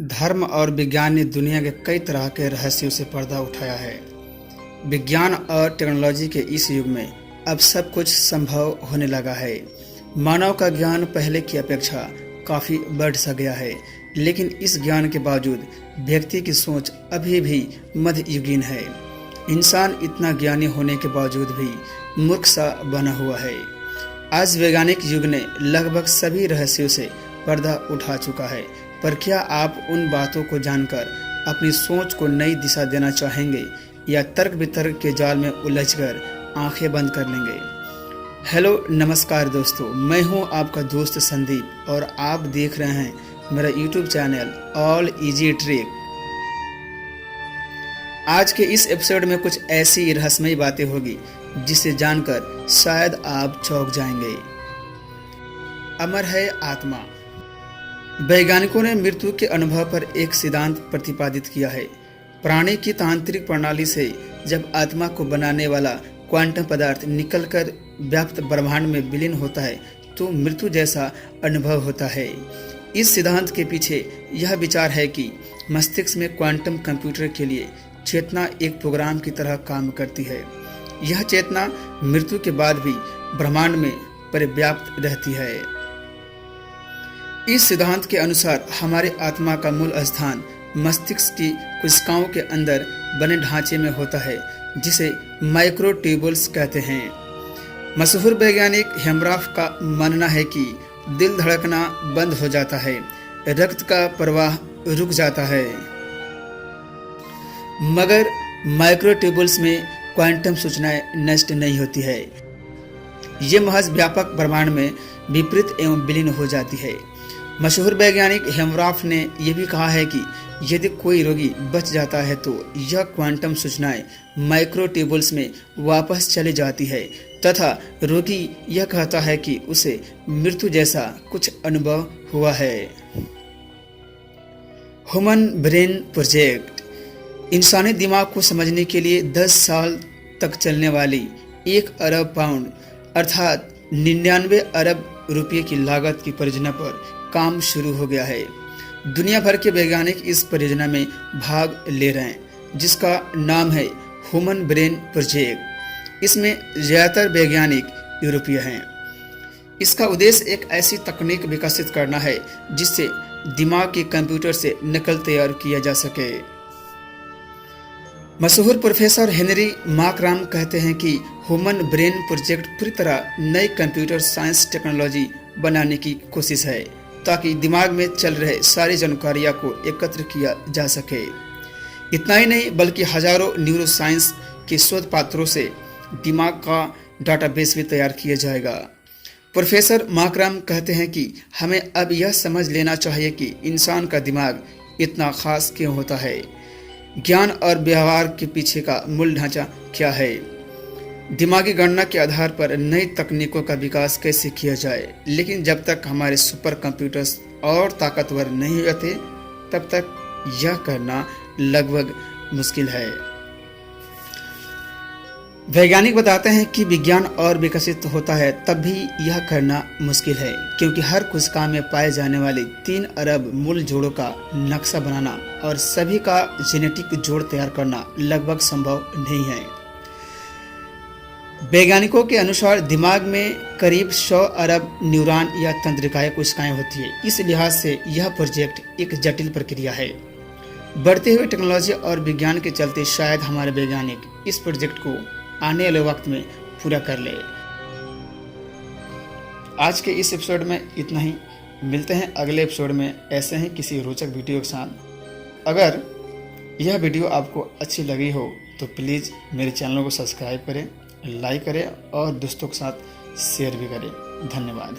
धर्म और विज्ञान ने दुनिया के कई तरह के रहस्यों से पर्दा उठाया है। विज्ञान और टेक्नोलॉजी के इस युग में अब सब कुछ संभव होने लगा है। मानव का ज्ञान पहले की अपेक्षा काफ़ी बढ़ सा गया है, लेकिन इस ज्ञान के बावजूद व्यक्ति की सोच अभी भी मध्ययुगीन है। इंसान इतना ज्ञानी होने के बावजूद भी मूर्ख सा बना हुआ है। आज वैज्ञानिक युग ने लगभग सभी रहस्यों से पर्दा उठा चुका है, पर क्या आप उन बातों को जानकर अपनी सोच को नई दिशा देना चाहेंगे या तर्क वितर्क के जाल में उलझकर आंखें बंद कर लेंगे? हेलो नमस्कार दोस्तों, मैं हूं आपका दोस्त संदीप और आप देख रहे हैं मेरा YouTube channel all easy trick. आज के इस एपिसोड में कुछ ऐसी रहस्यमयी बातें होगी जिसे जानकर शायद आप चौंक जाएंगे। अमर है आत्मा। वैज्ञानिकों ने मृत्यु के अनुभव पर एक सिद्धांत प्रतिपादित किया है। प्राणी की तांत्रिक प्रणाली से जब आत्मा को बनाने वाला क्वांटम पदार्थ निकलकर व्याप्त ब्रह्मांड में विलीन होता है तो मृत्यु जैसा अनुभव होता है। इस सिद्धांत के पीछे यह विचार है कि मस्तिष्क में क्वांटम कंप्यूटर के लिए चेतना एक प्रोग्राम की तरह काम करती है। यह चेतना मृत्यु के बाद भी ब्रह्मांड में परिव्याप्त रहती है। इस सिद्धांत के अनुसार हमारे आत्मा का मूल स्थान मस्तिष्क की कोशिकाओं के अंदर बने ढांचे में होता है, जिसे माइक्रोट्यूबुल्स कहते हैं। मशहूर वैज्ञानिक हेमराफ का मानना है कि दिल धड़कना बंद हो जाता है, रक्त का प्रवाह रुक जाता है, मगर माइक्रोट्यूबुल्स में क्वांटम सूचनाएं नष्ट नहीं होती है। ये महज व्यापक ब्रह्मांड में विपरीत एवं विलीन हो जाती है। मशहूर वैज्ञानिक हेमराफ ने यह भी कहा है कि यदि कोई रोगी बच जाता है तो यह क्वांटम सूचनाएं माइक्रोट्यूबुल्स में वापस चली जाती है तथा रोगी यह कहता है कि उसे मृत्यु जैसा कुछ अनुभव हुआ है। ह्यूमन ब्रेन प्रोजेक्ट इंसानी दिमाग को समझने के लिए 10 साल तक चलने वाली 1 अरब पाउंड अर्थात 99 अरब रुपये की लागत की परियोजना पर काम शुरू हो गया है। दुनिया भर के वैज्ञानिक इस परियोजना में भाग ले रहे हैं, जिसका नाम है ह्यूमन ब्रेन प्रोजेक्ट। इसमें ज़्यादातर वैज्ञानिक यूरोपीय हैं। इसका उद्देश्य एक ऐसी तकनीक विकसित करना है जिससे दिमाग के कंप्यूटर से नकल तैयार किया जा सके। मशहूर प्रोफेसर हेनरी मार्कराम कहते हैं कि ह्यूमन ब्रेन प्रोजेक्ट पूरी तरह नई कंप्यूटर साइंस टेक्नोलॉजी बनाने की कोशिश है ताकि दिमाग में चल रहे सारी जानकारियाँ को एकत्र किया जा सके। इतना ही नहीं बल्कि हजारों न्यूरो साइंस के शोध पात्रों से दिमाग का डाटाबेस भी तैयार किया जाएगा। प्रोफेसर मार्कराम कहते हैं कि हमें अब यह समझ लेना चाहिए कि इंसान का दिमाग इतना खास क्यों होता है, ज्ञान और व्यवहार के पीछे का मूल ढांचा क्या है, दिमागी गणना के आधार पर नई तकनीकों का विकास कैसे किया जाए। लेकिन जब तक हमारे सुपर कंप्यूटर्स और ताकतवर नहीं होते तब तक यह करना लगभग मुश्किल है। वैज्ञानिक बताते हैं कि विज्ञान और विकसित होता है तब भी यह करना मुश्किल है, क्योंकि हर कोशिका में पाए जाने वाले 3 अरब मूल जोड़ों का नक्शा बनाना और सभी का जेनेटिक जोड़ तैयार करना लगभग संभव नहीं है। वैज्ञानिकों के अनुसार दिमाग में करीब 100 अरब न्यूरॉन या तंत्रिकाएं कोशिकाएं होती है। इस लिहाज से यह प्रोजेक्ट एक जटिल प्रक्रिया है। बढ़ते हुए टेक्नोलॉजी और विज्ञान के चलते शायद हमारे वैज्ञानिक इस प्रोजेक्ट को आने वाले वक्त में पूरा कर ले। आज के इस एपिसोड में इतना ही। मिलते हैं अगले एपिसोड में ऐसे ही किसी रोचक वीडियो के साथ। अगर यह वीडियो आपको अच्छी लगी हो तो प्लीज़ मेरे चैनल को सब्सक्राइब करें, लाइक करें और दोस्तों के साथ शेयर भी करें। धन्यवाद।